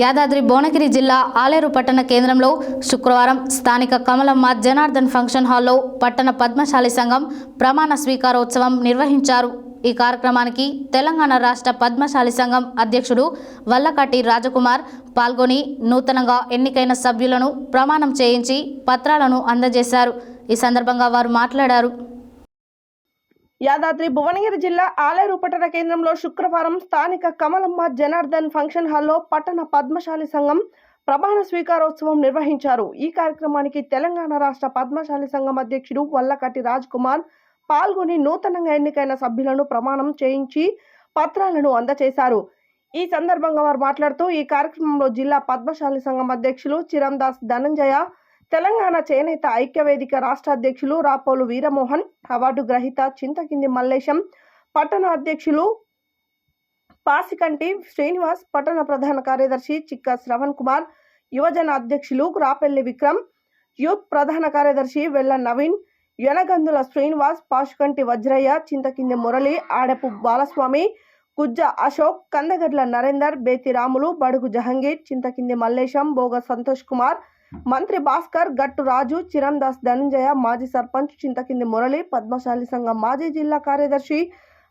యాదాద్రి భువనగిరి జిల్లా ఆలేరు పట్టణ కేంద్రంలో శుక్రవారం స్థానిక కమలమ్మ జనార్దన్ ఫంక్షన్ హాల్లో పట్టణ పద్మశాలి సంఘం ప్రమాణ స్వీకారోత్సవం నిర్వహించారు. ఈ కార్యక్రమానికి తెలంగాణ రాష్ట్ర పద్మశాలి సంఘం అధ్యక్షుడు వల్లకాటి రాజకుమార్ పాల్గొని నూతనంగా ఎన్నికైన సభ్యులను ప్రమాణం చేయించి పత్రాలను అందజేశారు. ఈ సందర్భంగా వారు మాట్లాడారు. యాదాద్రి భువనగిరి జిల్లా ఆలేరు పట్టణ కేంద్రంలో శుక్రవారం స్థానిక కమలమ్మ జనార్దన్ ఫంక్షన్ హాల్లో పట్టణ పద్మశాలి సంఘం ప్రమాణ స్వీకారోత్సవం నిర్వహించారు. ఈ కార్యక్రమానికి తెలంగాణ రాష్ట్ర పద్మశాలి సంఘం అధ్యక్షుడు వల్లకాటి రాజకుమార్ పాల్గొని నూతనంగా ఎన్నికైన సభ్యులను ప్రమాణం చేయించి పత్రాలను అందజేశారు. ఈ సందర్భంగా వారు మాట్లాడుతూ ఈ కార్యక్రమంలో జిల్లా పద్మశాలి సంఘం అధ్యక్షులు చిరందాస్ ధనంజయ, తెలంగాణ చేనేత ఐక్యవేదిక రాష్ట్ర అధ్యక్షులు రాపోలు వీరమోహన్, అవార్డు గ్రహీత చింతకింది మల్లేశం, పట్టణ అధ్యక్షులు పాసికంటి శ్రీనివాస్, పట్టణ ప్రధాన కార్యదర్శి చిక్క శ్రవణ్ కుమార్, యువజన అధ్యక్షులు రాపెల్లి విక్రమ్, యూత్ ప్రధాన కార్యదర్శి వెల్ల నవీన్, యనగందుల శ్రీనివాస్, పాషుకంటి వజ్రయ్య, చింతకింది మురళి, ఆడపు బాలస్వామి, గుజ్జ అశోక్, కందగడ్ల నరేందర్, బేతి రాములు, బడుగు జహంగీర్, చింతకింది మల్లేశం, బోగ సంతోష్ కుమార్, మంత్రి భాస్కర్, గట్టు రాజు, చిరందాస్ ధనంజయ, మాజీ సర్పంచ్ చింతకింది మురళి, పద్మశాలి సంఘం మాజీ జిల్లా కార్యదర్శి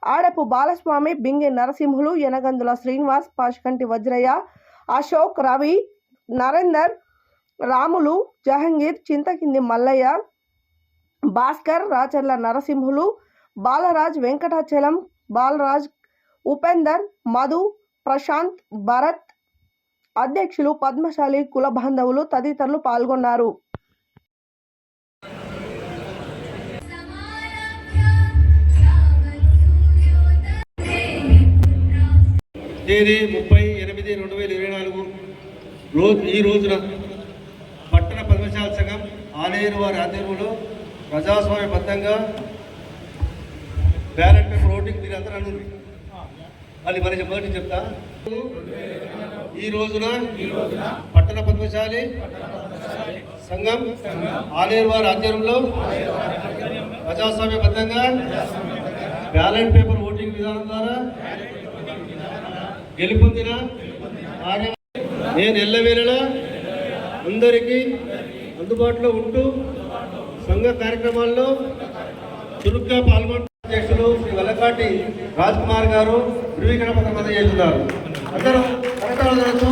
ఆడపు బాలస్వామి, బింగి నరసింహులు, యనగందుల శ్రీనివాస్, పాషుకంటి వజ్రయ్య, అశోక్, రవి, నరేందర్, రాములు, జహంగీర్, చింతకింది మల్లయ్య, భాస్కర్, రాచర్ల నరసింహులు, బాలరాజ్, వెంకటాచలం, బాలరాజ్, ఉపేందర్, మధు, ప్రశాంత్, భరత్, అధ్యక్షులు, పద్మశాలి కుల బాంధవులు తదితరులు పాల్గొన్నారు. తేదీ 30/8/2024 ఈ రోజున పట్టణ పద్మశాలి సంఘం ఆలేరు వారి ఆధ్వర్యంలో ప్రజాస్వామ్యబద్ధంగా బ్యాలెట్ పేపర్ ఓటింగ్ మీరు అందరూ అనుంది. మళ్ళీ మొదటి చెప్తా. ఈ రోజున పట్టణ పద్మశాలి సంఘం ఆలేరు వారి ఆధ్వర్యంలో ప్రజాస్వామ్యబద్ధంగా బ్యాలెట్ పేపర్ ఓటింగ్ విధానం ద్వారా గెలుపొందిన నేను ఎల్లవేళలా అందరికీ అందుబాటులో ఉంటూ సంఘ కార్యక్రమాల్లో చురుగ్గా పాల్గొంటున్న అధ్యక్షులు శ్రీ వల్లకాటి రాజకుమార్ గారు ధృవీకరణ పత్రం అందజేస్తున్నారు. అందరూ కరెక్ట్తో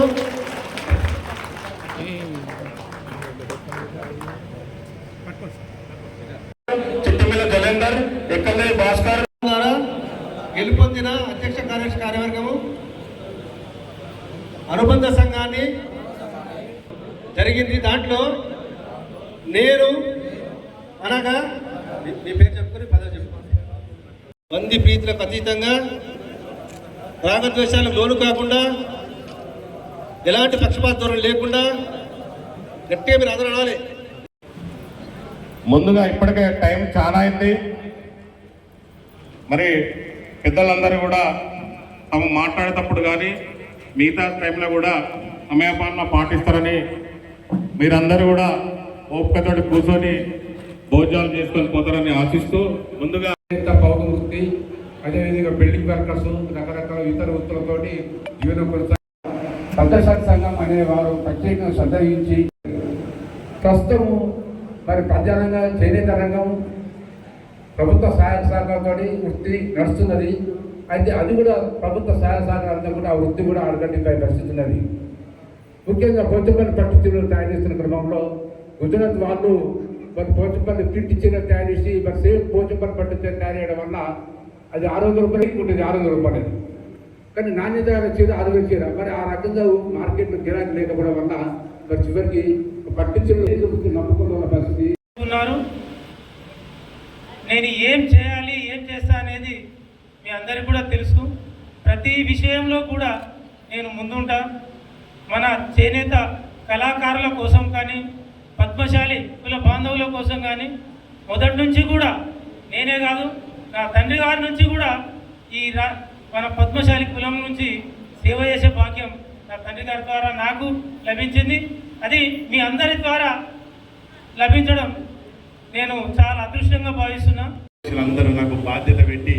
చిత్తమిల్ల జలేందర్, ఎక్కల్లి భాస్కర్ ద్వారా గెలుపొందిన అధ్యక్ష కార్యవర్గము అనుబంధ సంఘాన్ని జరిగింది. దాంట్లో నేను అనగా మీ పేరు చెప్పుకొని పదవి చెప్పుకోండి. బంది ప్రీతులకు అతీతంగా రాగద్వేషాలకు లోను కాకుండా ఎలాంటి పక్షపాత ధోరణి లేకుండా గట్టిగా మీరు అందరూ అనాలి. ముందుగా ఇప్పటికే టైం చాలా అయింది. మరి పెద్దలందరూ కూడా తమ మాట్లాడేటప్పుడు కానీ మిగతా టైంలో కూడా సమయపాలన పాటిస్తారని మీరందరూ కూడా ఓపికతోటి కూర్చొని భోజనాలు చేసుకొని పోతారని ఆశిస్తూ ముందుగా పౌర వృత్తి, అదేవిధంగా బిల్డింగ్ వర్కర్స్, రకరకాల ఇతర వృత్తులతోటి జీవనం కొనసాగి పద్మశాలి సంఘం అనే వారు ప్రత్యేకంగా శ్రద్ధ వహించి ప్రస్తుతం మరి ప్రజారంగ చేనేత రంగం ప్రభుత్వ సహాయ సహకారంతో వృత్తి నడుస్తున్నది. అయితే అది కూడా ప్రభుత్వ సహాయ సహకారంతో కూడా ఆ వృత్తి కూడా అడగట్టిపై నడుస్తున్నది. ముఖ్యంగా పోచంపల్లి పట్టు చీరలు తయారు చేస్తున్న క్రమంలో గుజరాత్ వాళ్ళు మరి పోచంపల్లి ప్రింట్ చీరలు తయారు చేసి మరి సేమ్ పోచంపల్లి పట్టు చీర తయారు చేయడం వల్ల అది 600 రూపాయలకి ఉంటుంది, 600 రూపాయలు. కానీ నాణ్యత చీర 6,000 చీర మరి ఆ రకంగా మార్కెట్లో గిరాకీ లేకపోవడం వల్ల మరి చివరికి పట్టు చీరలు నమ్ముకున్న పరిస్థితి ఉన్నారు. నేను ఏం చేయాలి, ఏం చేస్తా అనేది మీ అందరికీ కూడా తెలుసు. ప్రతి విషయంలో కూడా నేను ముందుంటా. మన చేనేత కళాకారుల కోసం కానీ పద్మశాలి కుల బాంధవుల కోసం కానీ మొదటి నుంచి కూడా నేనే కాదు, నా తండ్రి గారి నుంచి కూడా ఈ మన పద్మశాలి కులం నుంచి సేవ చేసే భాగ్యం నా తండ్రి గారి ద్వారా నాకు లభించింది. అది మీ అందరి ద్వారా లభించడం నేను చాలా అదృష్టంగా భావిస్తున్నా. అందరూ నాకు బాధ్యత పెట్టి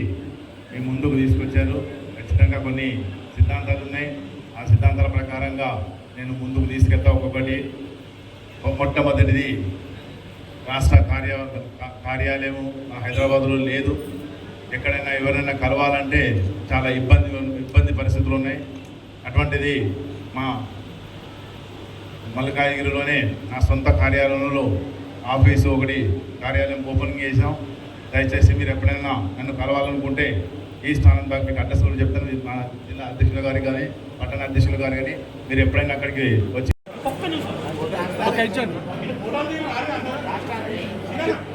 మీ ముందుకు తీసుకొచ్చారు. ఖచ్చితంగా కొన్ని సిద్ధాంతాలు ఉన్నాయి, ఆ సిద్ధాంతాల ప్రకారంగా నేను ముందుకు తీసుకెళ్తా. ఒక్కొక్కటి మొట్టమొదటిది రాష్ట్ర కార్యాలయం హైదరాబాద్లో లేదు. ఎక్కడైనా ఎవరైనా కలవాలంటే చాలా ఇబ్బంది పరిస్థితులు ఉన్నాయి. అటువంటిది మా మల్కాజ్గిరిలోనే నా సొంత కార్యాలయంలో ఆఫీసు ఒకటి కార్యాలయం ఓపెనింగ్ చేసాం. దయచేసి మీరు ఎప్పుడైనా నన్ను కలవాలనుకుంటే ఈ స్థానం దాకా మీకు అడ్రస్ కూడా చెప్తాను. మా జిల్లా అధ్యక్షుల గారు కానీ పట్టణ అధ్యక్షుల గారు కానీ మీరు ఎప్పుడైనా అక్కడికి వచ్చి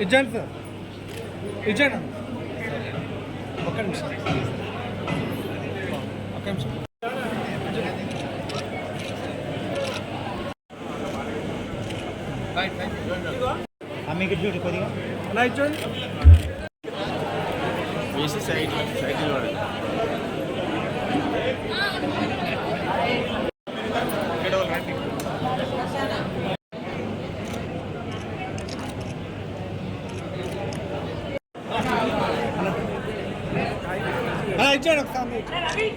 ఇచ్చాను సార్, ఇచ్చాను. ఒక్క నిమిషం, ఒక్క నిమిషం. మీకు చూడు కొద్దిగా అలా ఇచ్చాను. ఇచ్చాడు ఒకసారి.